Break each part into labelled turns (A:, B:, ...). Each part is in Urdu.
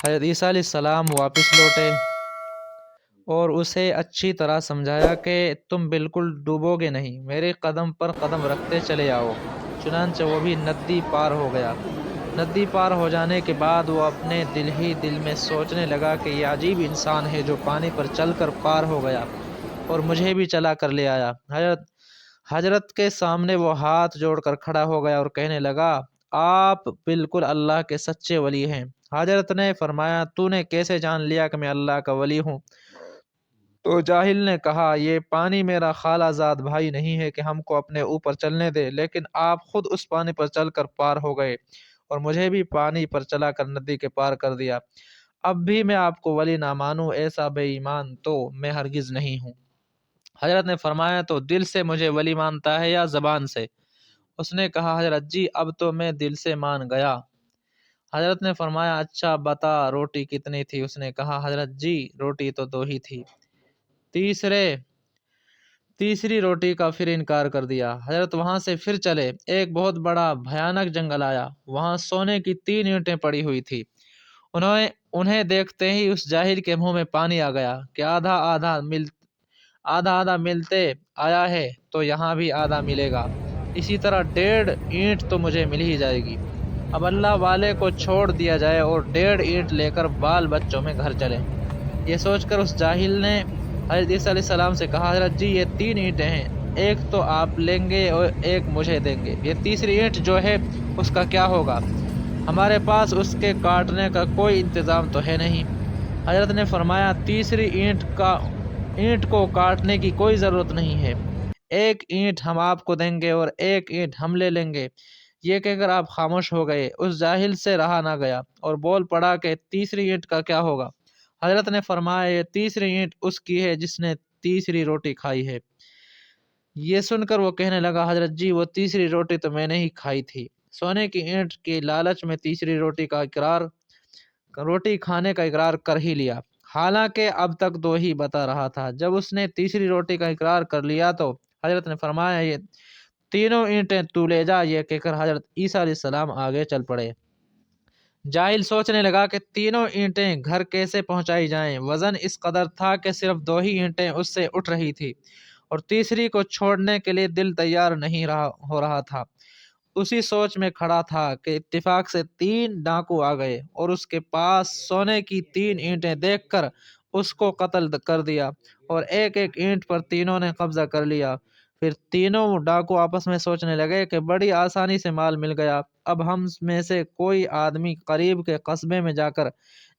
A: حضرت عیسیٰ علیہ السلام واپس لوٹے اور اسے اچھی طرح سمجھایا کہ تم بالکل ڈوبو گے نہیں، میرے قدم پر قدم رکھتے چلے آؤ۔ چنانچہ وہ بھی ندی پار ہو گیا۔ ندی پار ہو جانے کے بعد وہ اپنے دل ہی دل میں سوچنے لگا کہ یہ عجیب انسان ہے جو پانی پر چل کر پار ہو گیا اور مجھے بھی چلا کر لے آیا۔ حضرت کے سامنے وہ ہاتھ جوڑ کر کھڑا ہو گیا اور کہنے لگا، آپ بالکل اللہ کے سچے ولی ہیں۔ حضرت نے فرمایا، تو نے کیسے جان لیا کہ میں اللہ کا ولی ہوں؟ تو جاہل نے کہا، یہ پانی میرا خالہ زاد بھائی نہیں ہے کہ ہم کو اپنے اوپر چلنے دے، لیکن آپ خود اس پانی پر چل کر پار ہو گئے اور مجھے بھی پانی پر چلا کر ندی کے پار کر دیا۔ اب بھی میں آپ کو ولی نہ مانوں، ایسا بے ایمان تو میں ہرگز نہیں ہوں۔ حضرت نے فرمایا، تو دل سے مجھے ولی مانتا ہے یا زبان سے؟ اس نے کہا، حضرت جی اب تو میں دل سے مان گیا۔ حضرت نے فرمایا، اچھا بتا روٹی کتنی تھی؟ اس نے کہا، حضرت جی روٹی تو 2 ہی تھی۔ تیسری روٹی کا پھر انکار کر دیا۔ حضرت وہاں سے پھر چلے۔ ایک بہت بڑا بھیانک جنگل آیا، وہاں سونے کی 3 اینٹیں پڑی ہوئی تھی۔ انہیں دیکھتے ہی اس جاہل کے منہ میں پانی آ گیا کہ آدھا آدھا ملتے آیا ہے تو یہاں بھی آدھا ملے گا، اسی طرح 1.5 اینٹ تو مجھے مل ہی جائے گی۔ اب اللہ والے کو چھوڑ دیا جائے اور 1.5 اینٹ لے کر بال بچوں میں گھر چلے۔ یہ سوچ کر اس جاہل نے حضرت عیسیٰ علیہ السلام سے کہا، حضرت جی یہ 3 اینٹیں ہیں، ایک تو آپ لیں گے اور ایک مجھے دیں گے، یہ تیسری اینٹ جو ہے اس کا کیا ہوگا؟ ہمارے پاس اس کے کاٹنے کا کوئی انتظام تو ہے نہیں۔ حضرت نے فرمایا، تیسری اینٹ کو کاٹنے کی کوئی ضرورت نہیں ہے، 1 اینٹ ہم آپ کو دیں گے اور 1 اینٹ ہم لے لیں گے۔ یہ کہہ کر آپ خاموش ہو گئے۔ اس جاہل سے رہا نہ گیا اور بول پڑا کہ تیسری اینٹ کا کیا ہوگا؟ حضرت نے فرمایا، یہ تیسری اینٹ اس کی ہے جس نے تیسری روٹی کھائی ہے۔ یہ سن کر وہ کہنے لگا، حضرت جی وہ تیسری روٹی تو میں نے ہی کھائی تھی۔ سونے کی اینٹ کے لالچ میں تیسری روٹی کھانے کا اقرار کر ہی لیا، حالانکہ اب تک 2 ہی بتا رہا تھا۔ جب اس نے تیسری روٹی کا اقرار کر لیا تو حضرت نے فرمایا، یہ تینوں اینٹیں تو لے جا۔ یہ کہہ کر حضرت عیسیٰ علیہ السلام آگے چل پڑے۔ جاہل سوچنے لگا کہ تینوں اینٹیں گھر کیسے پہنچائی جائیں۔ وزن اس قدر تھا کہ صرف 2 ہی اینٹیں اس سے اٹھ رہی تھی اور تیسری کو چھوڑنے کے لیے دل تیار نہیں ہو رہا تھا۔ اسی سوچ میں کھڑا تھا کہ اتفاق سے 3 ڈاکو آ گئے اور اس کے پاس سونے کی 3 اینٹیں دیکھ کر اس کو قتل کر دیا اور ایک ایک اینٹ پر تینوں نے قبضہ کر لیا۔ پھر تینوں ڈاکو آپس میں سوچنے لگے کہ بڑی آسانی سے مال مل گیا، اب ہم میں سے کوئی آدمی قریب کے قصبے میں جا کر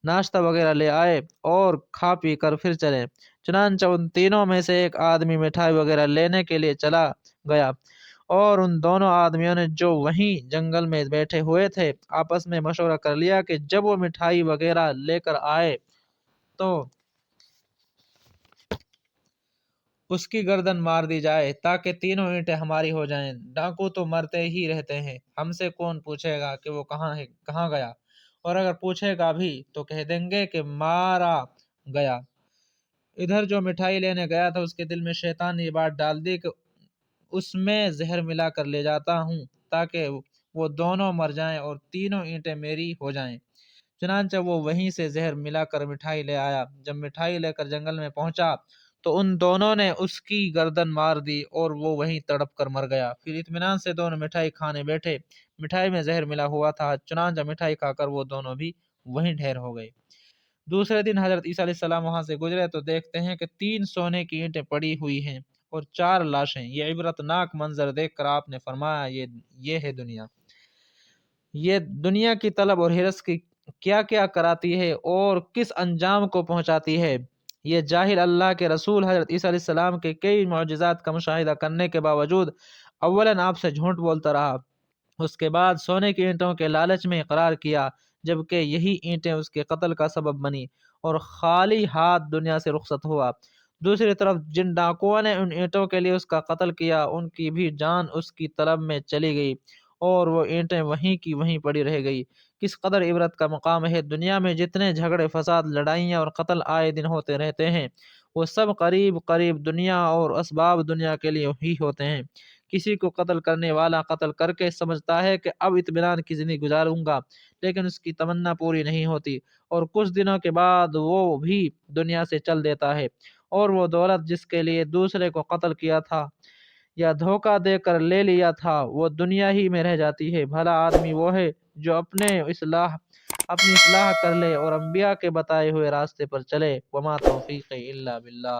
A: ناشتہ وغیرہ لے آئے اور کھا پی کر پھر چلے۔ چنانچہ ان تینوں میں سے ایک آدمی مٹھائی وغیرہ لینے کے لیے چلا گیا اور ان دونوں آدمیوں نے جو وہیں جنگل میں بیٹھے ہوئے تھے آپس میں مشورہ کر لیا کہ جب وہ مٹھائی وغیرہ لے کر آئے تو اس کی گردن مار دی جائے تاکہ تینوں اینٹیں ہماری ہو جائیں۔ ڈاکو تو مرتے ہی رہتے ہیں، ہم سے کون پوچھے گا کہ وہ کہاں گیا، اور اگر پوچھے گا بھی تو کہہ دیں گے کہ مارا گیا۔ ادھر جو مٹھائی لینے گیا تھا اس کے دل میں شیطان نے یہ بات ڈال دی کہ اس میں زہر ملا کر لے جاتا ہوں تاکہ وہ دونوں مر جائیں اور تینوں اینٹیں میری ہو جائیں۔ چنانچہ وہ وہیں سے زہر ملا کر مٹھائی لے آیا۔ جب مٹھائی لے کر جنگل میں پہنچا تو ان دونوں نے اس کی گردن مار دی اور وہ وہیں تڑپ کر مر گیا۔ پھر اطمینان سے دونوں مٹھائی کھانے بیٹھے۔ مٹھائی میں زہر ملا ہوا تھا، چنانچہ مٹھائی کھا کر وہ دونوں بھی وہیں ڈھیر ہو گئے۔ دوسرے دن حضرت عیسیٰ علیہ السلام وہاں سے گزرے تو دیکھتے ہیں کہ 3 سونے کی اینٹیں پڑی ہوئی ہیں اور 4 لاشیں۔ یہ عبرتناک منظر دیکھ کر آپ نے فرمایا، یہ ہے دنیا۔ یہ دنیا کی طلب اور ہرس کی کیا کیا کراتی ہے اور کس انجام کو پہنچاتی ہے۔ یہ جاہل اللہ کے رسول حضرت عیسیٰ علیہ السلام کے کئی معجزات کا مشاہدہ کرنے کے باوجود اولاً آپ سے جھوٹ بولتا رہا، اس کے بعد سونے کی اینٹوں کے لالچ میں اقرار کیا، جبکہ یہی اینٹیں اس کے قتل کا سبب بنی اور خالی ہاتھ دنیا سے رخصت ہوا۔ دوسری طرف جن ڈاکوؤں نے ان اینٹوں کے لیے اس کا قتل کیا، ان کی بھی جان اس کی طلب میں چلی گئی اور وہ اینٹیں وہیں کی وہیں پڑی رہ گئی۔ کس قدر عبرت کا مقام ہے۔ دنیا میں جتنے جھگڑے فساد، لڑائیاں اور قتل آئے دن ہوتے رہتے ہیں، وہ سب قریب دنیا اور اسباب دنیا کے لیے ہی ہوتے ہیں۔ کسی کو قتل کرنے والا قتل کر کے سمجھتا ہے کہ اب اطمینان کی زندگی گزاروں گا، لیکن اس کی تمنا پوری نہیں ہوتی اور کچھ دنوں کے بعد وہ بھی دنیا سے چل دیتا ہے، اور وہ دولت جس کے لیے دوسرے کو قتل کیا تھا یا دھوکہ دے کر لے لیا تھا وہ دنیا ہی میں رہ جاتی ہے۔ بھلا آدمی وہ ہے جو اپنی اصلاح کر لے اور انبیاء کے بتائے ہوئے راستے پر چلے۔ وما توفیقی الا باللہ۔